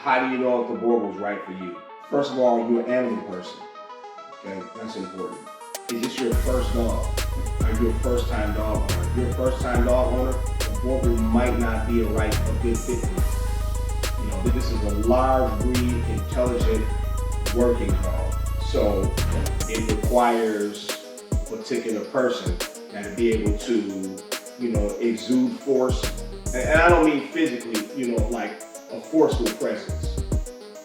How do you know if the Boerboel's right for you? First of all, you're an animal person. Okay, that's important. Is this your first dog? Are you a first-time dog owner? If you're a first-time dog owner, the Boerboel might not be a good fit for you. You know, this is a large breed, intelligent, working dog. So it requires a particular person that to be able to, you know, exude force. And I don't mean physically, you know, like a forceful presence.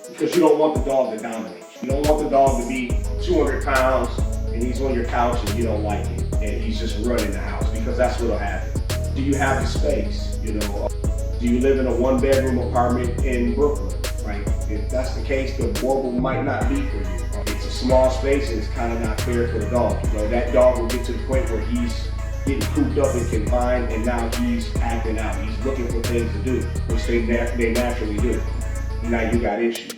Because you don't want the dog to dominate you. You don't want the dog to be 200 pounds and he's on your couch and you don't like it and he's just running the house, because that's what'll happen. Do you have the space? You know, do you live in a one-bedroom apartment in Brooklyn? Right? If that's the case, the Boerboel might not be for you. It's a small space and it's kind of not fair for the dog. You know, that dog will get to the point where he's getting cooped up and confined, and now he's acting out. He's looking for things to do, which they naturally do. Now you got issues.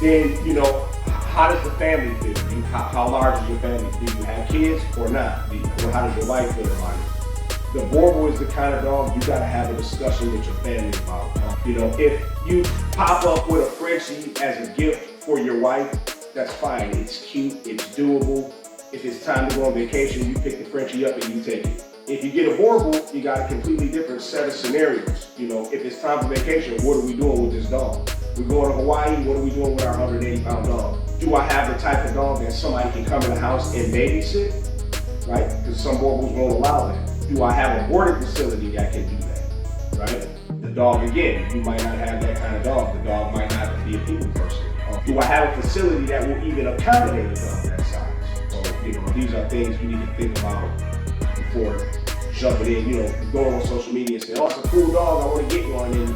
Then, you know, how does the family feel? How large is your family? Do you have kids or not? How does your wife feel about it? The Boerboel is the kind of dog you gotta have a discussion with your family about. You know, if you pop up with a Frenchie as a gift for your wife, that's fine. It's cute, it's doable. If it's time to go on vacation, you pick the Frenchie up and you take it. If you get a Boerboel, you got a completely different set of scenarios. You know, if it's time for vacation, what are we doing with this dog? We're going to Hawaii, what are we doing with our 180-pound dog? Do I have the type of dog that somebody can come in the house and babysit? Right? Because some Boerboels won't allow that. Do I have a boarding facility that can do that? Right? The dog, again, you might not have that kind of dog. The dog might not be a people person. Do I have a facility that will even accommodate a dog that size? So, you know, these are things you need to think about before jumping in, you know, going on social media and saying, oh, it's a cool dog, I want to get one. And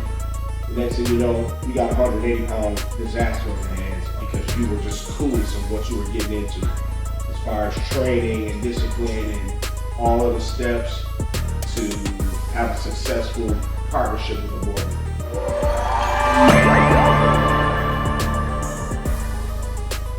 the next thing you know, you got a 180-pound disaster on your hands because you were just clueless of what you were getting into as far as training and discipline and all of the steps to have a successful partnership with the board.